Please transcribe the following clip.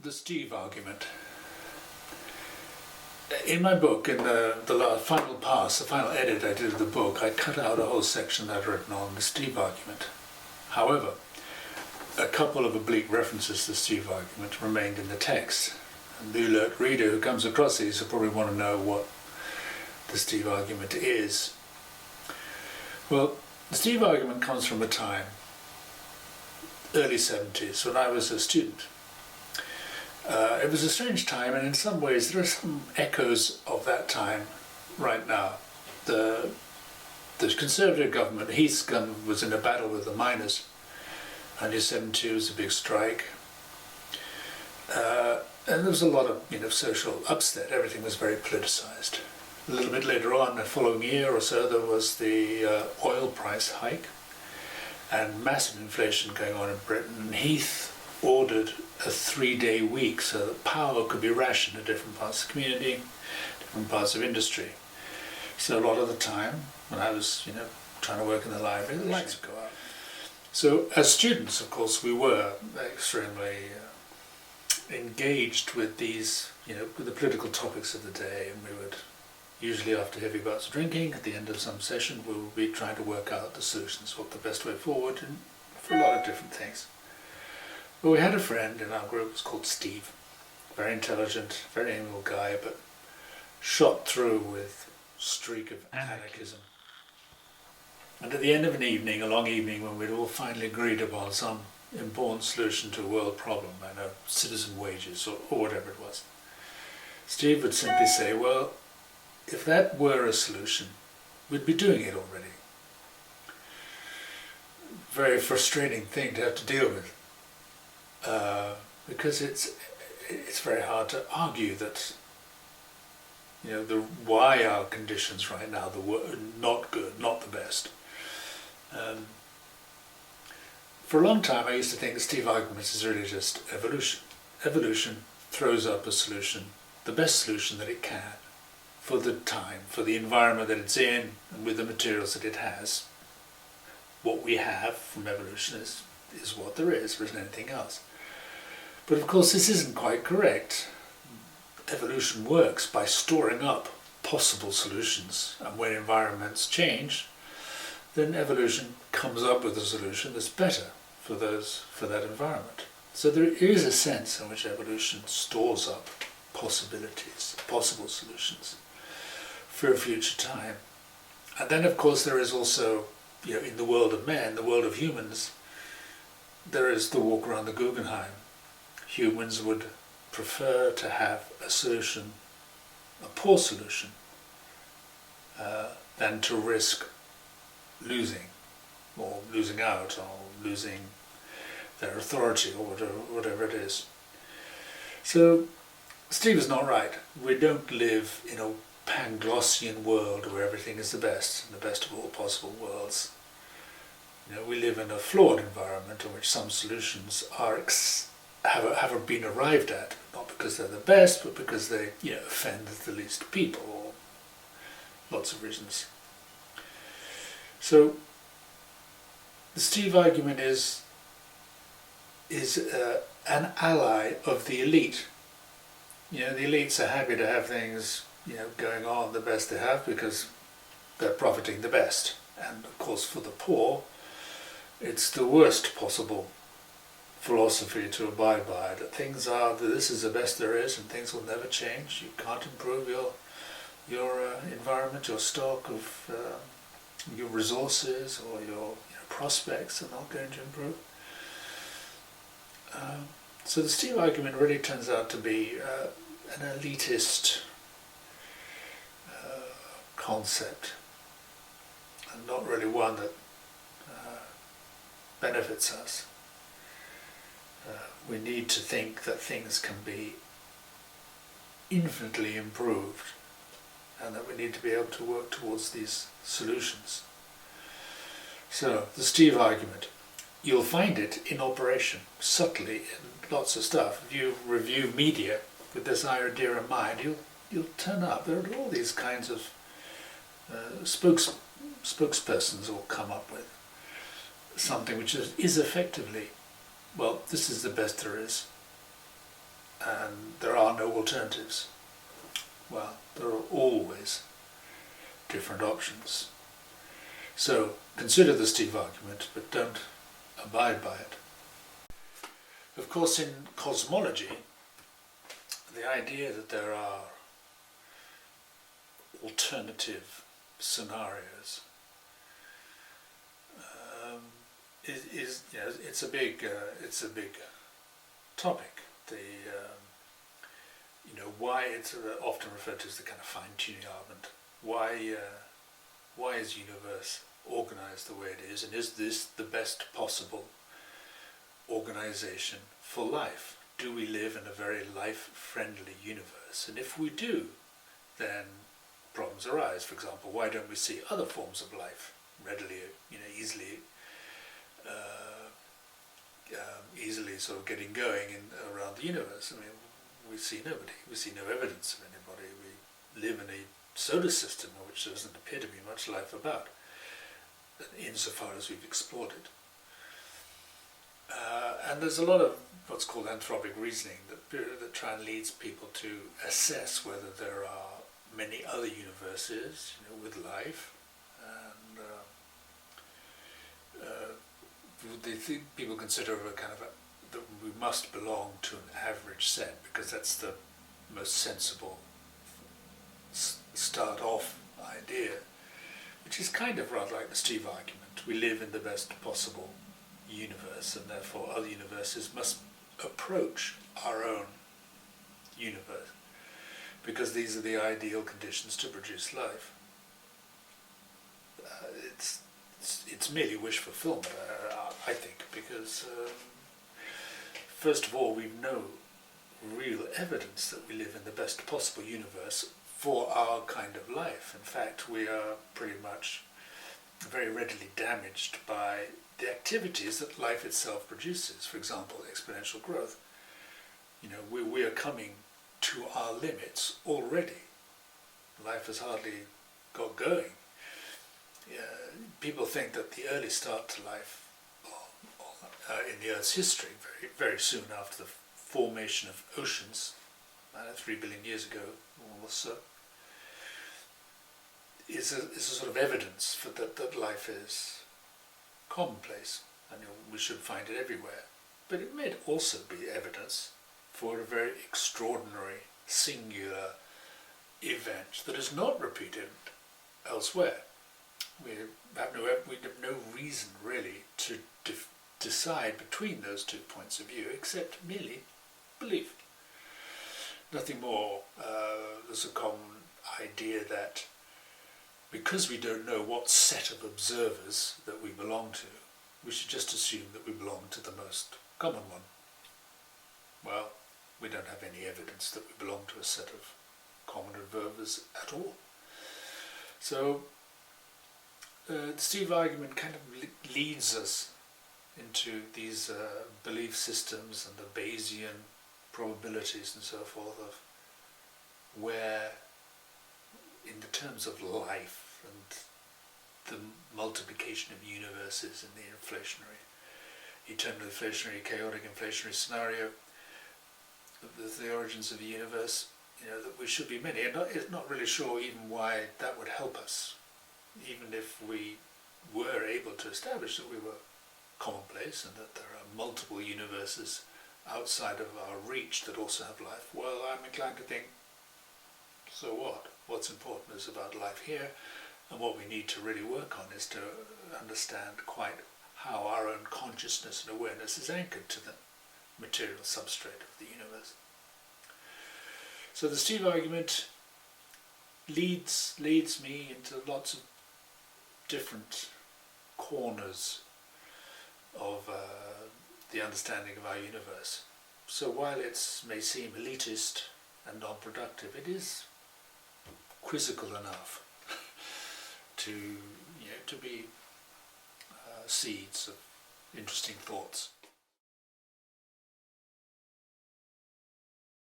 The Steve argument. In my book, in the final pass, the final edit I did of the book, I cut out a whole section that I'd written on the Steve argument. However, a couple of oblique references to the Steve argument remained in the text. And the alert reader who comes across these will probably want to know what the Steve argument is. Well, the Steve argument comes from a time, early 70s, when I was a student. It was a strange time, and in some ways there are some echoes of that time right now. The Conservative government, Heath's government, was in a battle with the miners. 1972 was a big strike, and there was a lot of social upset. Everything was very politicized. A little bit later on, the following year or so, there was the oil price hike and massive inflation going on in Britain. And Heath ordered a 3-day week so that power could be rationed at different parts of the community, different parts of industry. So a lot of the time, when I was, trying to work in the library, the lights would go out. So as students, of course, we were extremely engaged with these, with the political topics of the day, and we would, usually after heavy bouts of drinking, at the end of some session, we would be trying to work out the solutions, what the best way forward, and for a lot of different things. Well, we had a friend in our group, it was called Steve, very intelligent, very amiable guy, but shot through with a streak of anarchism. And at the end of an evening, a long evening, when we'd all finally agreed upon some important solution to a world problem, I know, citizen wages or whatever it was, Steve would simply say, well, if that were a solution, we'd be doing it already. Very frustrating thing to have to deal with. Because it's very hard to argue that why our conditions right now are not good, not the best. For a long time I used to think the Steve argument is really just evolution. Evolution throws up a solution, the best solution that it can, for the time, for the environment that it's in, and with the materials that it has. What we have from evolution is what there is anything else. But of course this isn't quite correct. Evolution works by storing up possible solutions, and when environments change, then evolution comes up with a solution that's better for that environment. So there is a sense in which evolution stores up possibilities, possible solutions for a future time. And then of course there is also, in the world of men, the world of humans, there is the walk around the Guggenheim. Humans would prefer to have a solution, a poor solution, than to risk losing, or losing out, or losing their authority, or whatever it is. So Steve is not right. We don't live in a Panglossian world where everything is the best, and the best of all possible worlds. We live in a flawed environment in which some solutions have been arrived at, not because they're the best, but because they offend the least people, or lots of reasons. So the Steve argument is an ally of the elite. The elites are happy to have things going on the best they have because they're profiting the best. And of course for the poor, it's the worst possible philosophy to abide by, that this is the best there is and things will never change. You can't improve your environment, your stock of your resources, or your prospects are not going to improve. So the Steve argument really turns out to be an elitist concept, and not really one that benefits us. We need to think that things can be infinitely improved, and that we need to be able to work towards these solutions. So, the Steve argument. You'll find it in operation, subtly, in lots of stuff. If you review media with this idea in mind, you'll turn up. There are all these kinds of spokespersons will come up with something which is effectively, well, this is the best there is. and there are no alternatives. Well, there are always different options. So consider the Steve argument, but don't abide by it. Of course, in cosmology, the idea that there are alternative scenarios is it's a big topic. Why it's often referred to as the kind of fine-tuning argument. Why is the universe organized the way it is, and is this the best possible organization for life? Do we live in a very life-friendly universe? And if we do, then problems arise. For example, why don't we see other forms of life readily, easily sort of getting going around the universe? I mean, we see nobody. We see no evidence of anybody. We live in a solar system in which there doesn't appear to be much life about, insofar as we've explored it. And there's a lot of what's called anthropic reasoning that try and leads people to assess whether there are many other universes, with life, and people consider that we must belong to an average set because that's the most sensible start-off idea, which is kind of rather like the Steve argument. We live in the best possible universe, and therefore other universes must approach our own universe because these are the ideal conditions to produce life. It's merely wish fulfillment, I think, because first of all, we've no real evidence that we live in the best possible universe for our kind of life. In fact, we are pretty much very readily damaged by the activities that life itself produces. For example, exponential growth. We are coming to our limits already. Life has hardly got going. People think that the early start to life in the Earth's history, very, very soon after the formation of oceans, 3 billion years ago or so, is a sort of evidence that life is commonplace, and we should find it everywhere. But it may also be evidence for a very extraordinary, singular event that is not repeated elsewhere. We have no reason really to decide between those 2 points of view except merely belief. Nothing more. There's a common idea that because we don't know what set of observers that we belong to, we should just assume that we belong to the most common one. Well, we don't have any evidence that we belong to a set of common observers at all. So the Steve argument kind of leads us into these belief systems and the Bayesian probabilities and so forth of where, in the terms of life and the multiplication of universes in the eternal inflationary, chaotic inflationary scenario, the origins of the universe, that we should be many. And not really sure even why that would help us, even if we were able to establish that we were commonplace and that there are multiple universes outside of our reach that also have life. Well, I'm inclined to think, so what? What's important is about life here, and what we need to really work on is to understand quite how our own consciousness and awareness is anchored to the material substrate of the universe. So the Steve argument leads me into lots of different corners of the understanding of our universe. So while it may seem elitist and non-productive, it is quizzical enough to be seeds of interesting thoughts.